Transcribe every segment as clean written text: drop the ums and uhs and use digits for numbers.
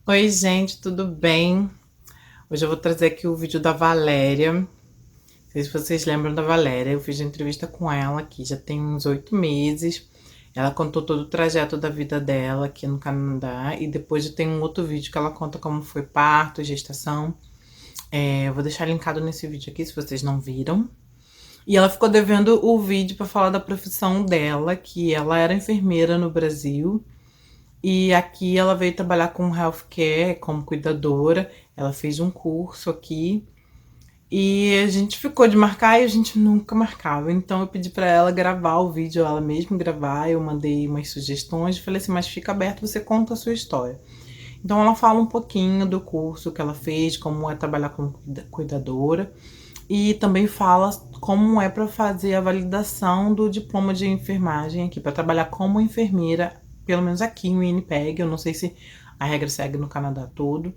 Oi, gente, tudo bem? Hoje eu vou trazer aqui o vídeo da Valéria. Não sei se vocês lembram da Valéria. Eu fiz a entrevista com ela aqui já tem uns 8 meses. Ela contou todo o trajeto da vida dela aqui no Canadá. E depois tem um outro vídeo que ela conta como foi parto, gestação. Eu vou deixar linkado nesse vídeo aqui se vocês não viram. E ela ficou devendo o vídeo para falar da profissão dela, que ela era enfermeira no Brasil. E aqui ela veio trabalhar com healthcare como cuidadora. Ela fez um curso aqui e a gente ficou de marcar e a gente nunca marcava. Então eu pedi para ela gravar o vídeo, ela mesma gravar. Eu mandei umas sugestões, falei assim: mas fica aberto, você conta a sua história. Então ela fala um pouquinho do curso que ela fez, como é trabalhar como cuidadora, e também fala como é para fazer a validação do diploma de enfermagem aqui, para trabalhar como enfermeira, pelo menos aqui em Winnipeg. Eu não sei se a regra segue no Canadá todo,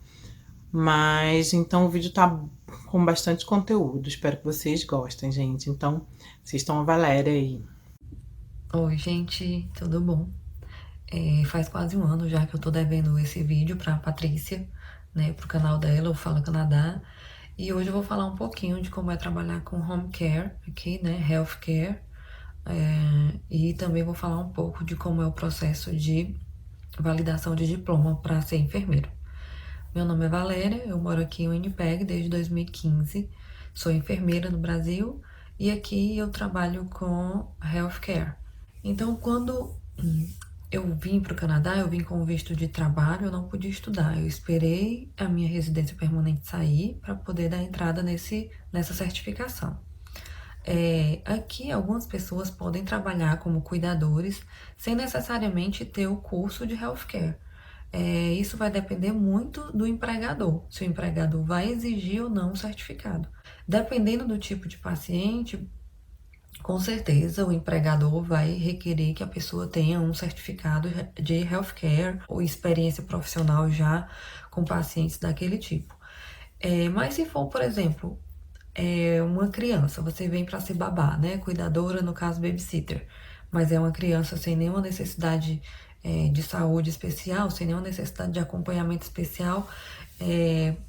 mas então o vídeo tá com bastante conteúdo. Espero que vocês gostem, gente. Então, assistam a Valéria aí. Oi, gente, tudo bom? Faz quase um ano já que eu tô devendo esse vídeo pra Patrícia, né, pro canal dela, o Fala Canadá. E hoje eu vou falar um pouquinho de como é trabalhar com home care aqui, né, healthcare. E também vou falar um pouco de como é o processo de validação de diploma para ser enfermeiro. Meu nome é Valéria, eu moro aqui em Winnipeg desde 2015. Sou enfermeira no Brasil e aqui eu trabalho com healthcare. Então, quando eu vim para o Canadá, eu vim com visto de trabalho, eu não podia estudar. Eu esperei a minha residência permanente sair para poder dar entrada nessa certificação. Aqui, algumas pessoas podem trabalhar como cuidadores sem necessariamente ter o curso de healthcare. Isso vai depender muito do empregador, se o empregador vai exigir ou não o certificado. Dependendo do tipo de paciente, com certeza, o empregador vai requerer que a pessoa tenha um certificado de healthcare ou experiência profissional já com pacientes daquele tipo. Mas se for, por exemplo, uma criança, você vem para ser babá, né? Cuidadora, no caso, babysitter, mas é uma criança sem nenhuma necessidade de saúde especial, sem nenhuma necessidade de acompanhamento especial,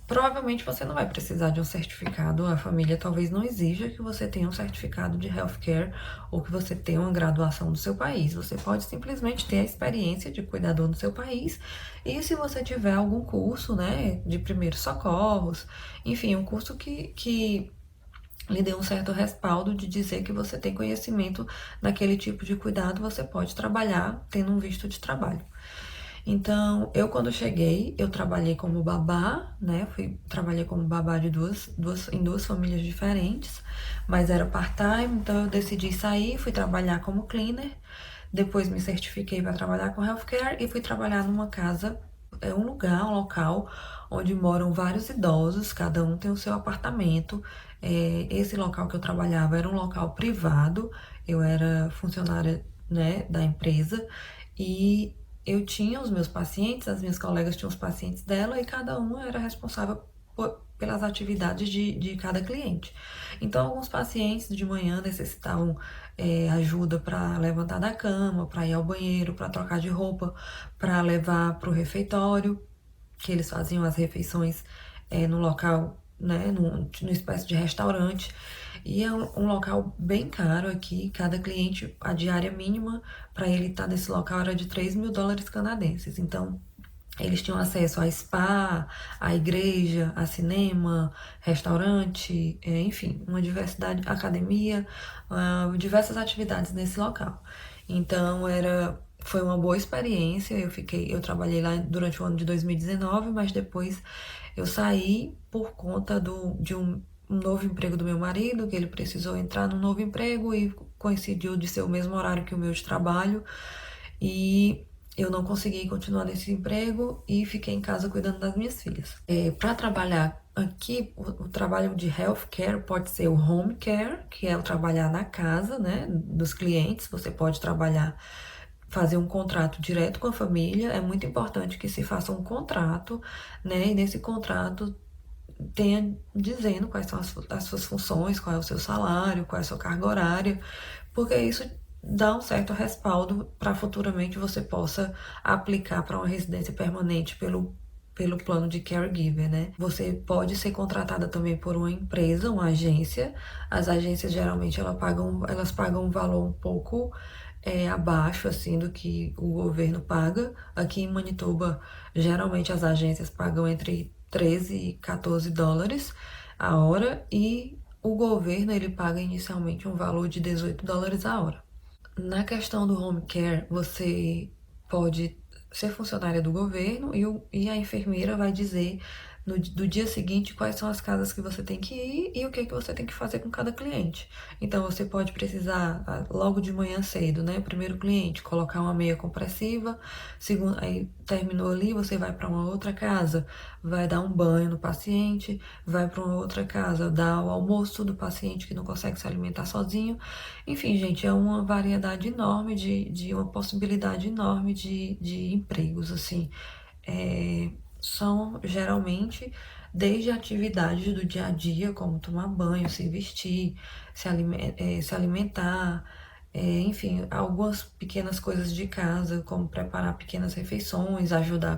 provavelmente você não vai precisar de um certificado. A família talvez não exija que você tenha um certificado de healthcare ou que você tenha uma graduação do seu país. Você pode simplesmente ter a experiência de cuidador no seu país e se você tiver algum curso, né, de primeiros socorros, enfim, um curso que lhe dê um certo respaldo de dizer que você tem conhecimento daquele tipo de cuidado, você pode trabalhar tendo um visto de trabalho. Então, eu quando cheguei, eu trabalhei como babá, né? Trabalhei como babá de em duas famílias diferentes, mas era part-time, então eu decidi sair, fui trabalhar como cleaner, depois me certifiquei para trabalhar com healthcare e fui trabalhar numa casa, um local onde moram vários idosos, cada um tem o seu apartamento. Esse local que eu trabalhava era um local privado, eu era funcionária, né, da empresa e eu tinha os meus pacientes, as minhas colegas tinham os pacientes dela e cada uma era responsável pelas atividades de cada cliente. Então, alguns pacientes de manhã necessitavam ajuda para levantar da cama, para ir ao banheiro, para trocar de roupa, para levar para o refeitório, que eles faziam as refeições no local, né, no espécie de restaurante. E é um local bem caro aqui. Cada cliente, a diária mínima para ele estar nesse local era de 3.000 dólares canadenses. Então, eles tinham acesso a spa, a igreja, a cinema, restaurante, enfim, uma diversidade, academia, diversas atividades nesse local. Então foi uma boa experiência. Eu trabalhei lá durante o ano de 2019, mas depois eu saí por conta de um novo emprego do meu marido, que ele precisou entrar num novo emprego e coincidiu de ser o mesmo horário que o meu de trabalho. E eu não consegui continuar nesse emprego e fiquei em casa cuidando das minhas filhas. Para trabalhar aqui, o trabalho de healthcare pode ser o home care, que é o trabalhar na casa, né, dos clientes. Você pode trabalhar, fazer um contrato direto com a família. É muito importante que se faça um contrato, né, e nesse contrato tenha dizendo quais são as suas funções, qual é o seu salário, qual é a sua carga horária, porque isso dá um certo respaldo para futuramente você possa aplicar para uma residência permanente pelo plano de caregiver, né? Você pode ser contratada também por uma empresa, uma agência. As agências geralmente elas pagam um valor um pouco abaixo assim do que o governo paga. Aqui em Manitoba, geralmente as agências pagam entre 13 e 14 dólares a hora e o governo ele paga inicialmente um valor de 18 dólares a hora. Na questão do home care, você pode ser funcionária do governo e a enfermeira vai dizer do dia seguinte quais são as casas que você tem que ir e o que você tem que fazer com cada cliente. Então você pode precisar logo de manhã cedo, né? Primeiro cliente, colocar uma meia compressiva, segundo, aí terminou ali, você vai para uma outra casa, vai dar um banho no paciente, vai para uma outra casa, dar o almoço do paciente que não consegue se alimentar sozinho. Enfim, gente, é uma variedade enorme de uma possibilidade enorme de empregos, assim. São geralmente desde atividades do dia a dia, como tomar banho, se vestir, se alimentar, enfim, algumas pequenas coisas de casa, como preparar pequenas refeições, ajudar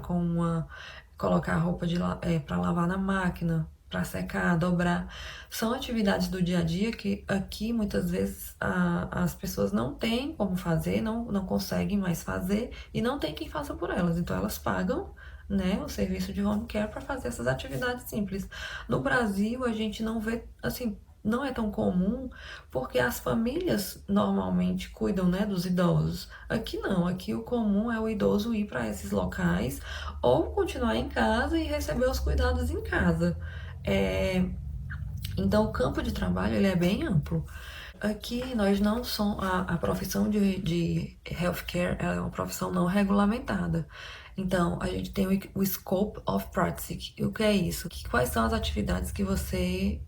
colocar a roupa para lavar na máquina, para secar, dobrar. São atividades do dia a dia que aqui muitas vezes as pessoas não têm como fazer, não conseguem mais fazer e não tem quem faça por elas. Então elas pagam, né, o serviço de home care para fazer essas atividades simples. No Brasil, a gente não vê, assim, não é tão comum, porque as famílias normalmente cuidam, né, dos idosos. Aqui não, aqui o comum é o idoso ir para esses locais ou continuar em casa e receber os cuidados em casa. Então, o campo de trabalho ele é bem amplo. Aqui nós não somos a profissão de healthcare ela é uma profissão não regulamentada. Então a gente tem o scope of practice. E o que é isso? Quais são as atividades que você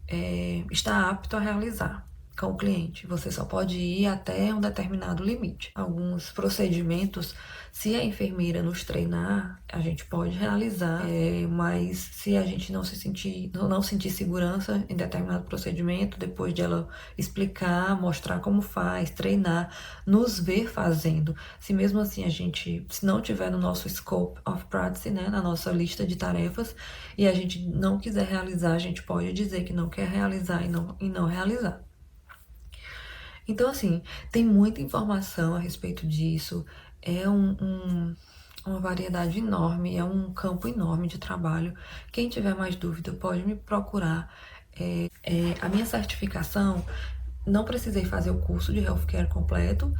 está apto a realizar com o cliente? Você só pode ir até um determinado limite. Alguns procedimentos, se a enfermeira nos treinar, a gente pode realizar, mas se a gente não sentir segurança em determinado procedimento, depois de ela explicar, mostrar como faz, treinar, nos ver fazendo, se mesmo assim se não tiver no nosso scope of practice, né, na nossa lista de tarefas, e a gente não quiser realizar, a gente pode dizer que não quer realizar e não realizar. Então, assim, tem muita informação a respeito disso, é uma variedade enorme, é um campo enorme de trabalho. Quem tiver mais dúvida pode me procurar. A minha certificação, não precisei fazer o curso de healthcare completo,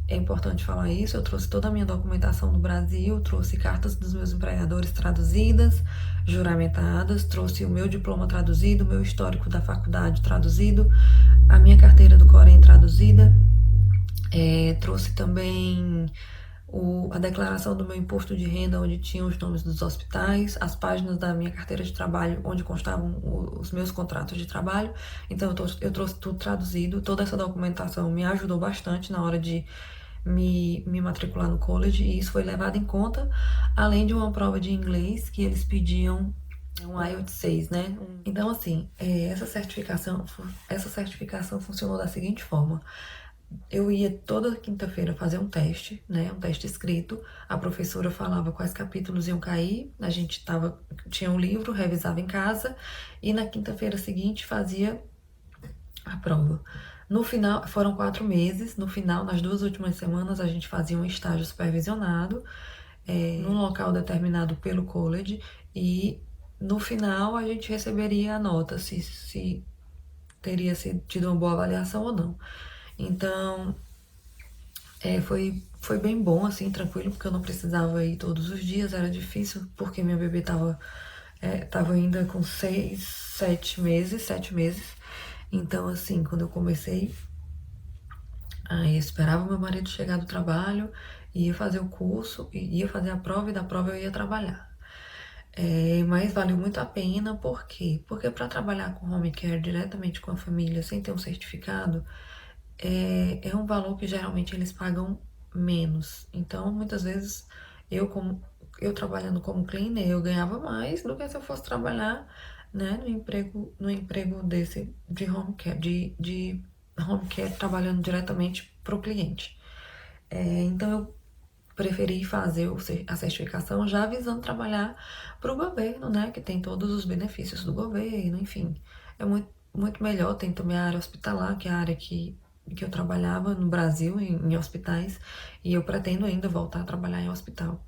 é importante falar isso. Eu trouxe toda a minha documentação do Brasil, trouxe cartas dos meus empregadores traduzidas, juramentadas, trouxe o meu diploma traduzido, o meu histórico da faculdade traduzido, a minha carteira do Corém traduzida, trouxe também a declaração do meu imposto de renda, onde tinham os nomes dos hospitais, as páginas da minha carteira de trabalho, onde constavam os meus contratos de trabalho. Então eu trouxe tudo traduzido. Toda essa documentação me ajudou bastante na hora de me matricular no college, e isso foi levado em conta, além de uma prova de inglês que eles pediam um IELTS 6, né? Então, assim, essa certificação funcionou da seguinte forma. Eu ia toda quinta-feira fazer um teste, né? Um teste escrito. A professora falava quais capítulos iam cair. A gente tinha um livro, revisava em casa. E na quinta-feira seguinte fazia a prova. No final, foram 4 meses. No final, nas 2 últimas semanas, a gente fazia um estágio supervisionado, num local determinado pelo college. E no final, a gente receberia a nota, se teria tido uma boa avaliação ou não. Então, foi bem bom, assim, tranquilo, porque eu não precisava ir todos os dias, era difícil, porque minha bebê tava ainda com 7 meses. Então, assim, quando eu comecei, aí eu esperava meu marido chegar do trabalho, ia fazer o curso, ia fazer a prova, e da prova eu ia trabalhar. Mas valeu muito a pena, por quê? Porque para trabalhar com home care diretamente com a família, sem ter um certificado, é um valor que geralmente eles pagam menos. Então, muitas vezes, eu trabalhando como cleaner, eu ganhava mais do que se eu fosse trabalhar, né, no emprego desse de home care, de home care, trabalhando diretamente para o cliente. Então, preferi fazer a certificação já visando trabalhar para o governo, né? Que tem todos os benefícios do governo, enfim. É muito melhor. Tem também a área hospitalar, que é a área que eu trabalhava no Brasil, em hospitais, e eu pretendo ainda voltar a trabalhar em hospital.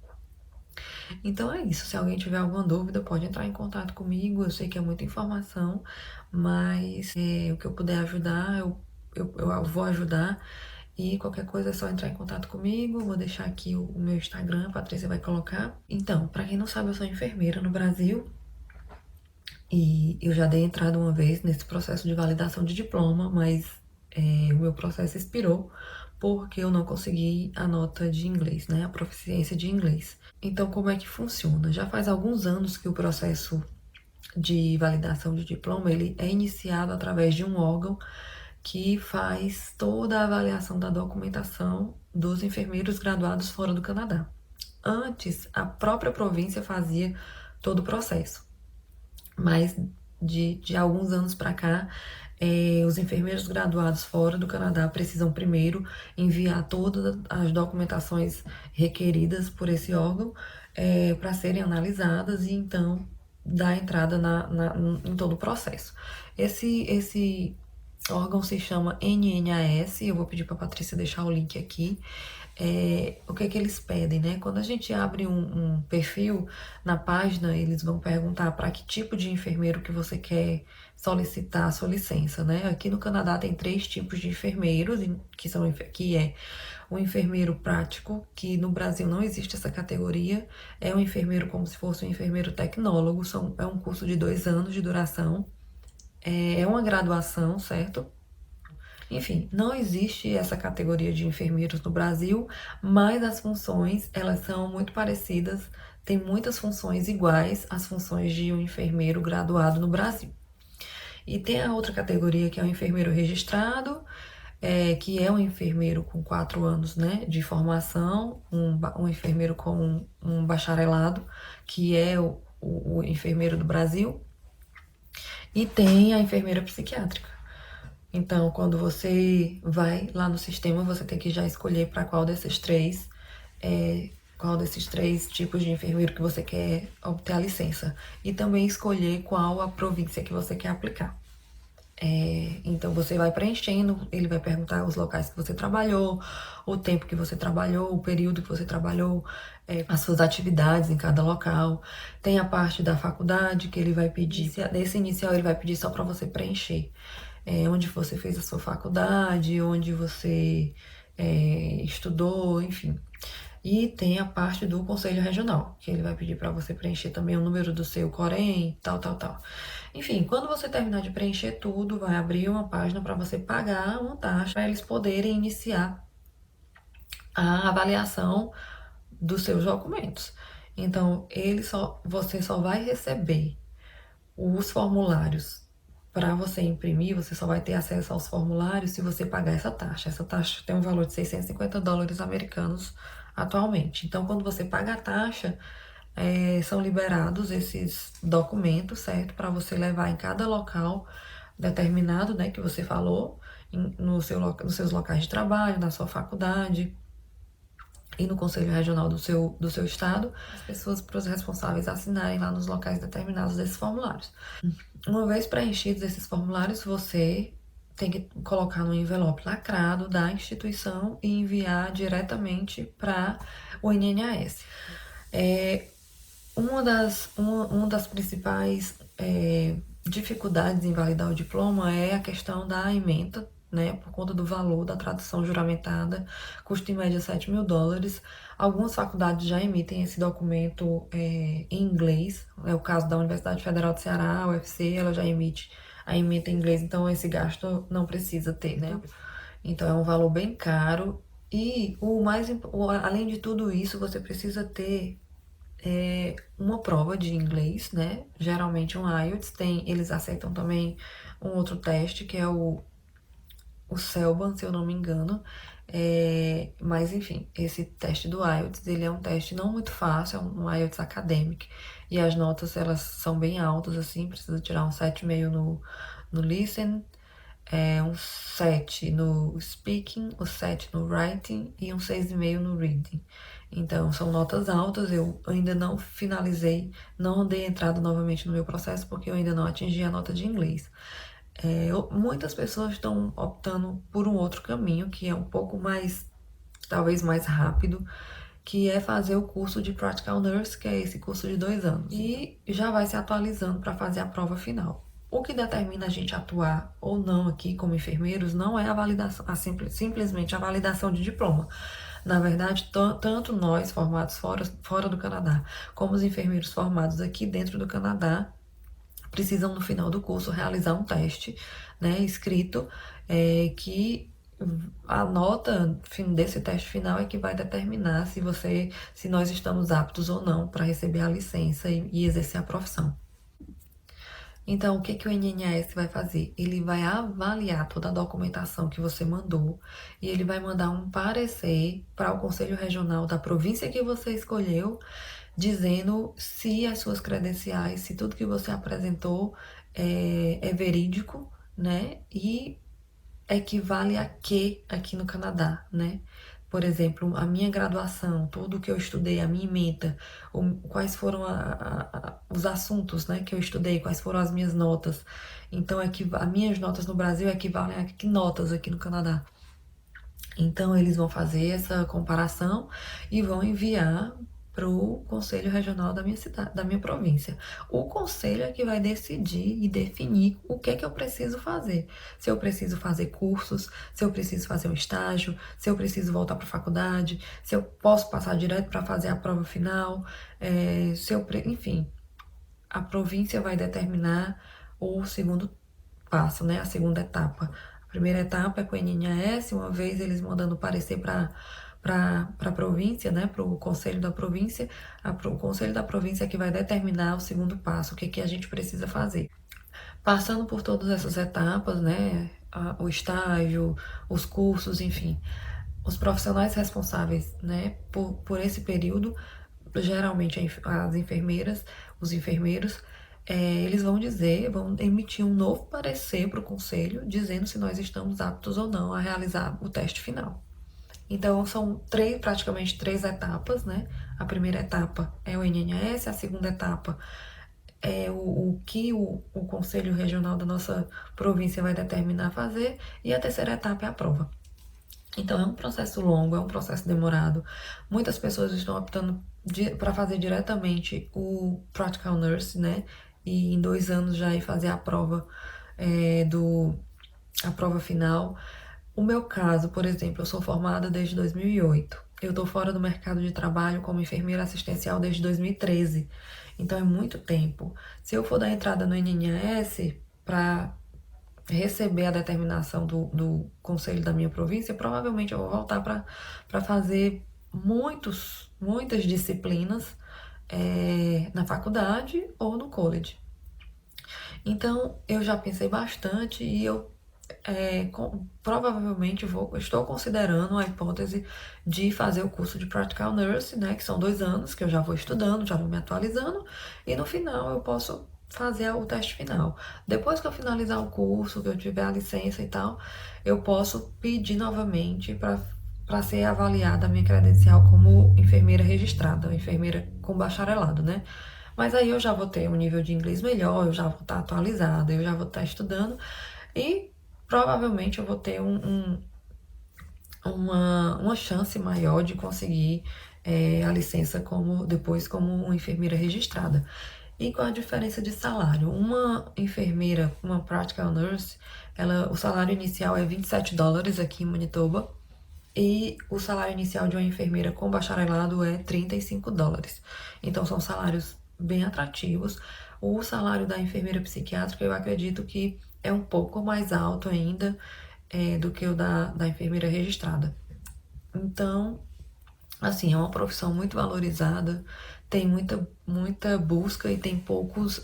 Então é isso. Se alguém tiver alguma dúvida, pode entrar em contato comigo. Eu sei que é muita informação, mas o que eu puder ajudar, eu vou ajudar. E qualquer coisa é só entrar em contato comigo. Vou deixar aqui o meu Instagram, a Patrícia vai colocar. Então, pra quem não sabe, eu sou enfermeira no Brasil. E eu já dei entrada uma vez nesse processo de validação de diploma, mas o meu processo expirou porque eu não consegui a nota de inglês, né? A proficiência de inglês. Então, como é que funciona? Já faz alguns anos que o processo de validação de diploma ele é iniciado através de um órgão que faz toda a avaliação da documentação dos enfermeiros graduados fora do Canadá. Antes, a própria província fazia todo o processo, mas de alguns anos para cá, os enfermeiros graduados fora do Canadá precisam primeiro enviar todas as documentações requeridas por esse órgão para serem analisadas e então dar entrada em todo o processo. Esse órgão se chama NNAS, eu vou pedir para a Patrícia deixar o link aqui. O que é que eles pedem, né? Quando a gente abre um perfil na página, eles vão perguntar para que tipo de enfermeiro que você quer solicitar a sua licença, né? Aqui no Canadá tem 3 tipos de enfermeiros, que é o enfermeiro prático, que no Brasil não existe essa categoria, é um enfermeiro como se fosse um enfermeiro tecnólogo, é um curso de 2 anos de duração, é uma graduação, certo? Enfim, não existe essa categoria de enfermeiros no Brasil, mas as funções, elas são muito parecidas, tem muitas funções iguais às funções de um enfermeiro graduado no Brasil. E tem a outra categoria que é o enfermeiro registrado, que é um enfermeiro com 4 anos, né, de formação, um enfermeiro com um bacharelado, que é o enfermeiro do Brasil, e tem a enfermeira psiquiátrica. Então, quando você vai lá no sistema, você tem que já escolher para qual desses três tipos de enfermeiro que você quer obter a licença. E também escolher qual a província que você quer aplicar. Então, você vai preenchendo, ele vai perguntar os locais que você trabalhou, o tempo que você trabalhou, o período que você trabalhou, as suas atividades em cada local. Tem a parte da faculdade que ele vai pedir. Nesse inicial, ele vai pedir só para você preencher. Onde você fez a sua faculdade, onde você estudou, enfim. E tem a parte do Conselho Regional, que ele vai pedir para você preencher também o número do seu Corém, tal. Enfim, quando você terminar de preencher tudo, vai abrir uma página para você pagar uma taxa para eles poderem iniciar a avaliação dos seus documentos. Então, você só vai receber os formulários para você imprimir, você só vai ter acesso aos formulários se você pagar essa taxa. Essa taxa tem um valor de 650 dólares americanos atualmente. Então, quando você paga a taxa, são liberados esses documentos, certo? Para você levar em cada local determinado, né, que você falou, nos seus locais de trabalho, na sua faculdade e no Conselho Regional do seu estado, as pessoas, para os responsáveis assinarem lá nos locais determinados desses formulários. Uma vez preenchidos esses formulários, você tem que colocar no envelope lacrado da instituição e enviar diretamente para o NNAS. Uma das principais dificuldades em validar o diploma é a questão da ementa, né, por conta do valor da tradução juramentada, custa em média 7 mil dólares. Algumas faculdades já emitem esse documento em inglês, é o caso da Universidade Federal do Ceará, a UFC, ela já emite a ementa em inglês, então esse gasto não precisa ter, né? Então é um valor bem caro e além de tudo isso, você precisa ter uma prova de inglês, né? Geralmente um IELTS, eles aceitam também um outro teste que é o CELBAN, se eu não me engano. Mas enfim, esse teste do IELTS, ele é um teste não muito fácil, é um IELTS acadêmico, e as notas, elas são bem altas, assim, precisa tirar um 7,5 no Listen, um 7 no Speaking, um 7 no Writing e um 6,5 no Reading. Então, são notas altas, eu ainda não finalizei, não dei entrada novamente no meu processo, porque eu ainda não atingi a nota de inglês. Muitas pessoas estão optando por um outro caminho, que é um pouco mais, talvez mais rápido, que é fazer o curso de Practical Nurse, que é esse curso de 2 anos. E já vai se atualizando para fazer a prova final. O que determina a gente atuar ou não aqui como enfermeiros não é a validação, simplesmente a validação de diploma. Na verdade, tanto nós formados fora do Canadá, como os enfermeiros formados aqui dentro do Canadá, precisam no final do curso realizar um teste, né, escrito, que a nota desse teste final é que vai determinar se nós estamos aptos ou não para receber a licença e exercer a profissão. Então, o que o NNAS vai fazer? Ele vai avaliar toda a documentação que você mandou e ele vai mandar um parecer para o Conselho Regional da província que você escolheu, dizendo se as suas credenciais, se tudo que você apresentou é verídico, né? E equivale a quê aqui no Canadá, né? Por exemplo, a minha graduação, tudo que eu estudei, a minha ementa, quais foram os assuntos, né, que eu estudei, quais foram as minhas notas. Então, as minhas notas no Brasil equivalem a que notas aqui no Canadá. Então, eles vão fazer essa comparação e vão enviar para o Conselho Regional da minha cidade, da minha província. O conselho é que vai decidir e definir o que é que eu preciso fazer. Se eu preciso fazer cursos, se eu preciso fazer um estágio, se eu preciso voltar para a faculdade, se eu posso passar direto para fazer a prova final, enfim, a província vai determinar o segundo passo, né? A segunda etapa. A primeira etapa é com o NNAS, uma vez eles mandando parecer para a província, né, para o conselho da província, o conselho da província é que vai determinar o segundo passo, o que a gente precisa fazer. Passando por todas essas etapas, né, o estágio, os cursos, enfim, os profissionais responsáveis, né, por esse período, geralmente as enfermeiras, os enfermeiros, eles vão emitir um novo parecer para o conselho, dizendo se nós estamos aptos ou não a realizar o teste final. Então, são praticamente três etapas, né? A primeira etapa é o NNS, a segunda etapa é o que o Conselho Regional da nossa província vai determinar fazer, e a terceira etapa é a prova. Então, é um processo longo, é um processo demorado. Muitas pessoas estão optando para fazer diretamente o Practical Nurse, né? E em 2 anos já ir fazer a prova, a prova final. O meu caso, por exemplo, eu sou formada desde 2008. Eu estou fora do mercado de trabalho como enfermeira assistencial desde 2013. Então é muito tempo. Se eu for dar entrada no NNAS para receber a determinação do conselho da minha província, provavelmente eu vou voltar para fazer muitas disciplinas na faculdade ou no college. Então eu já pensei bastante e eu provavelmente estou considerando a hipótese de fazer o curso de Practical Nurse, né, que são 2 anos, que eu já vou estudando, já vou me atualizando, e no final eu posso fazer o teste final. Depois que eu finalizar o curso, que eu tiver a licença e tal, eu posso pedir novamente para ser avaliada a minha credencial como enfermeira registrada, enfermeira com bacharelado, né? Mas aí eu já vou ter um nível de inglês melhor, eu já vou estar atualizada, eu já vou estar estudando e provavelmente eu vou ter uma chance maior de conseguir a licença depois como uma enfermeira registrada. E qual a diferença de salário? Uma enfermeira, uma practical nurse, o salário inicial é $27 aqui em Manitoba, e o salário inicial de uma enfermeira com bacharelado é $35. Então são salários bem atrativos. O salário da enfermeira psiquiátrica eu acredito que é um pouco mais alto ainda do que o da enfermeira registrada. Então, assim, é uma profissão muito valorizada, tem muita busca e tem poucos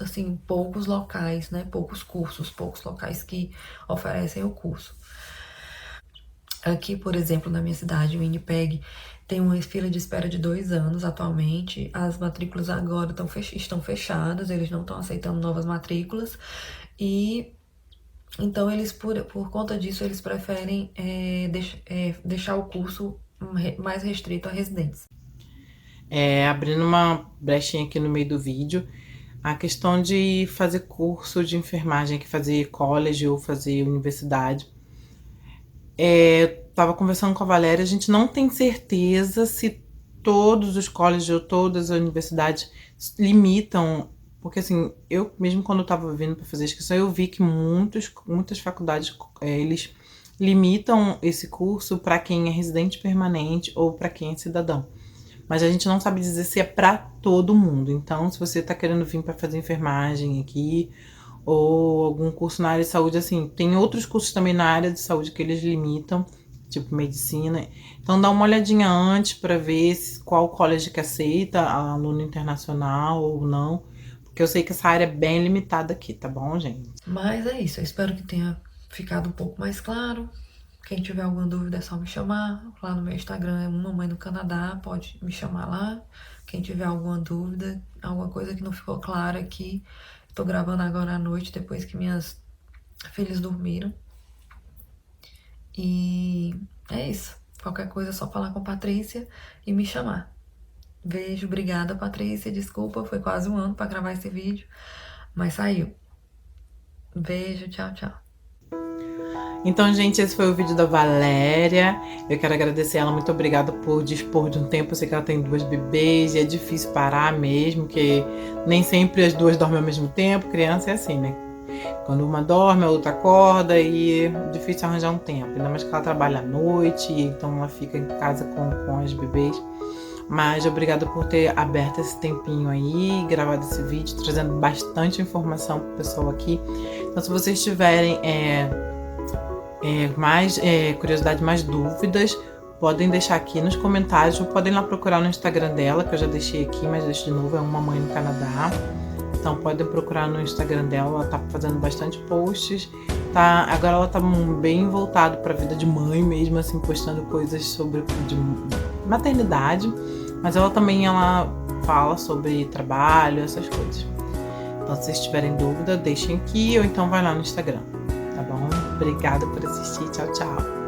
locais, né? Poucos cursos, poucos locais que oferecem o curso. Aqui, por exemplo, na minha cidade, o Winnipeg, tem uma fila de espera de 2 anos atualmente. As matrículas agora estão fechadas, eles não estão aceitando novas matrículas. E então, eles, por conta disso, eles preferem deixar o curso mais restrito a residentes. Abrindo uma brechinha aqui no meio do vídeo, a questão de fazer curso de enfermagem, que fazer college ou fazer universidade. Tava conversando com a Valéria, a gente não tem certeza se todos os colleges ou todas as universidades limitam, porque assim, eu mesmo quando eu tava vindo para fazer a inscrição, eu vi que muitas faculdades, eles limitam esse curso para quem é residente permanente ou para quem é cidadão. Mas a gente não sabe dizer se é para todo mundo. Então, se você tá querendo vir para fazer enfermagem aqui, ou algum curso na área de saúde, assim, tem outros cursos também na área de saúde que eles limitam, tipo medicina. Então dá uma olhadinha antes para ver qual college que aceita aluno internacional ou não, porque eu sei que essa área é bem limitada aqui, tá bom, gente? Mas é isso, eu espero que tenha ficado um pouco mais claro. Quem tiver alguma dúvida é só me chamar. Lá no meu Instagram é Mamãe no Canadá, pode me chamar lá. Quem tiver alguma dúvida, alguma coisa que não ficou clara aqui, tô gravando agora à noite, depois que minhas filhas dormiram. E é isso. Qualquer coisa é só falar com a Patrícia e me chamar. Beijo, obrigada, Patrícia. Desculpa, foi quase um ano pra gravar esse vídeo, mas saiu. Beijo, tchau, tchau. Então, gente, esse foi o vídeo da Valéria. Eu quero agradecer ela, muito obrigada por dispor de um tempo. Eu sei que ela tem 2 bebês e é difícil parar mesmo, porque nem sempre as 2 dormem ao mesmo tempo. Criança é assim, né? Quando uma dorme, a outra acorda e é difícil arranjar um tempo. Ainda mais que ela trabalha à noite, então ela fica em casa com as bebês. Mas obrigada por ter aberto esse tempinho aí, gravado esse vídeo, trazendo bastante informação pro pessoal aqui. Então, se vocês tiverem mais curiosidade, mais dúvidas, podem deixar aqui nos comentários ou podem lá procurar no Instagram dela, que eu já deixei aqui, mas deixo de novo, é uma mãe no Canadá. Então podem procurar no Instagram dela, ela tá fazendo bastante posts, tá? Agora ela tá bem voltada para a vida de mãe mesmo, assim, postando coisas sobre de maternidade, mas ela fala sobre trabalho, essas coisas. Então se vocês tiverem dúvida, deixem aqui ou então vai lá no Instagram, tá bom? Obrigada por assistir, tchau, tchau!